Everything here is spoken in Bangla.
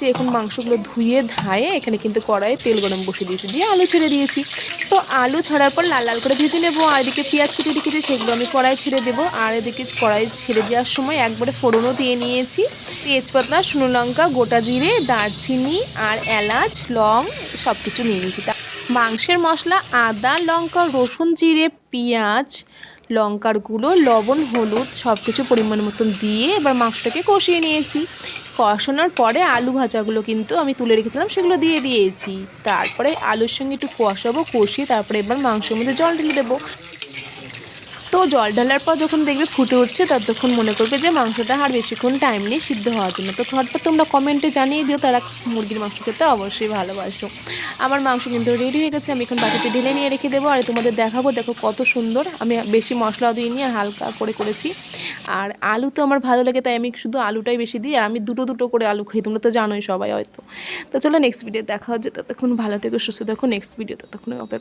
নিচ্ছে। এখন মাংসগুলো ধুয়ে ধায়ে এখানে কিন্তু কড়াইয়ে তেল গরম বসিয়ে দিয়েছি, দিয়ে আলু ছেড়ে দিয়েছি। তো আলু ছাড়ার পর লাল লাল করে ভেজে নেবো। আর এদিকে পেঁয়াজ কেটে রেখেছি, সেগুলো আমি কড়াই ছেড়ে দেবো। আর এদিকে কড়াই ছেড়ে দেওয়ার সময় একবারে ফোড়নও দিয়ে নিয়েছি, তেজপাতা, শুকনো লঙ্কা, গোটা জিরে, দারচিনি আর এলাচ, লং সব কিছু নিয়ে নিয়েছি। মাংসের মশলা আদা, লঙ্কা, রসুন, জিরে, পেঁয়াজ, লঙ্কার গুঁড়ো, লবণ, হলুদ সব কিছু পরিমাণ মতন দিয়ে এবার মাংসটাকে কষিয়ে নিয়েছি। কষানোর পরে আলু ভাজাগুলো কিন্তু আমি তুলে রেখেছিলাম, সেগুলো দিয়ে দিয়েছি। তারপরে আলুর সঙ্গে একটু কষাবো, কষিয়ে তারপরে এবার মাংসের মধ্যে জল ঢেলে দেবো। তো জল ঢালার পর যখন দেখবে ফুটে উঠছে, ততক্ষণ মনে করবে যে মাংসটা আর বেশিক্ষণ টাইম নেই সিদ্ধ হওয়ার জন্য। তো ঝটপট তোমরা কমেন্টে জানিয়ে দিও তারা মুরগির মাংস খেতে অবশ্যই ভালোবাসো। আমার মাংস কিন্তু রেডি হয়ে গেছে, আমি এখন বাটিতে ঢেলে নিয়ে রেখে দেবো। আর তোমাদের দেখাবো, দেখো কত সুন্দর। আমি বেশি মশলা দিইনি, আর হালকা করে করেছি। আর আলু তো আমার ভালো লাগে, তাই আমি শুধু আলুটাই বেশি দিই। আর আমি দুটো দুটো করে আলু খাই, তোমরা তো জানোই সবাই হয়তো। তো চলো নেক্সট ভিডিও দেখা হচ্ছে, ততক্ষণ ভালো থেকো, সুস্থ থাকো। নেক্সট ভিডিও ততক্ষণ অপেক্ষা।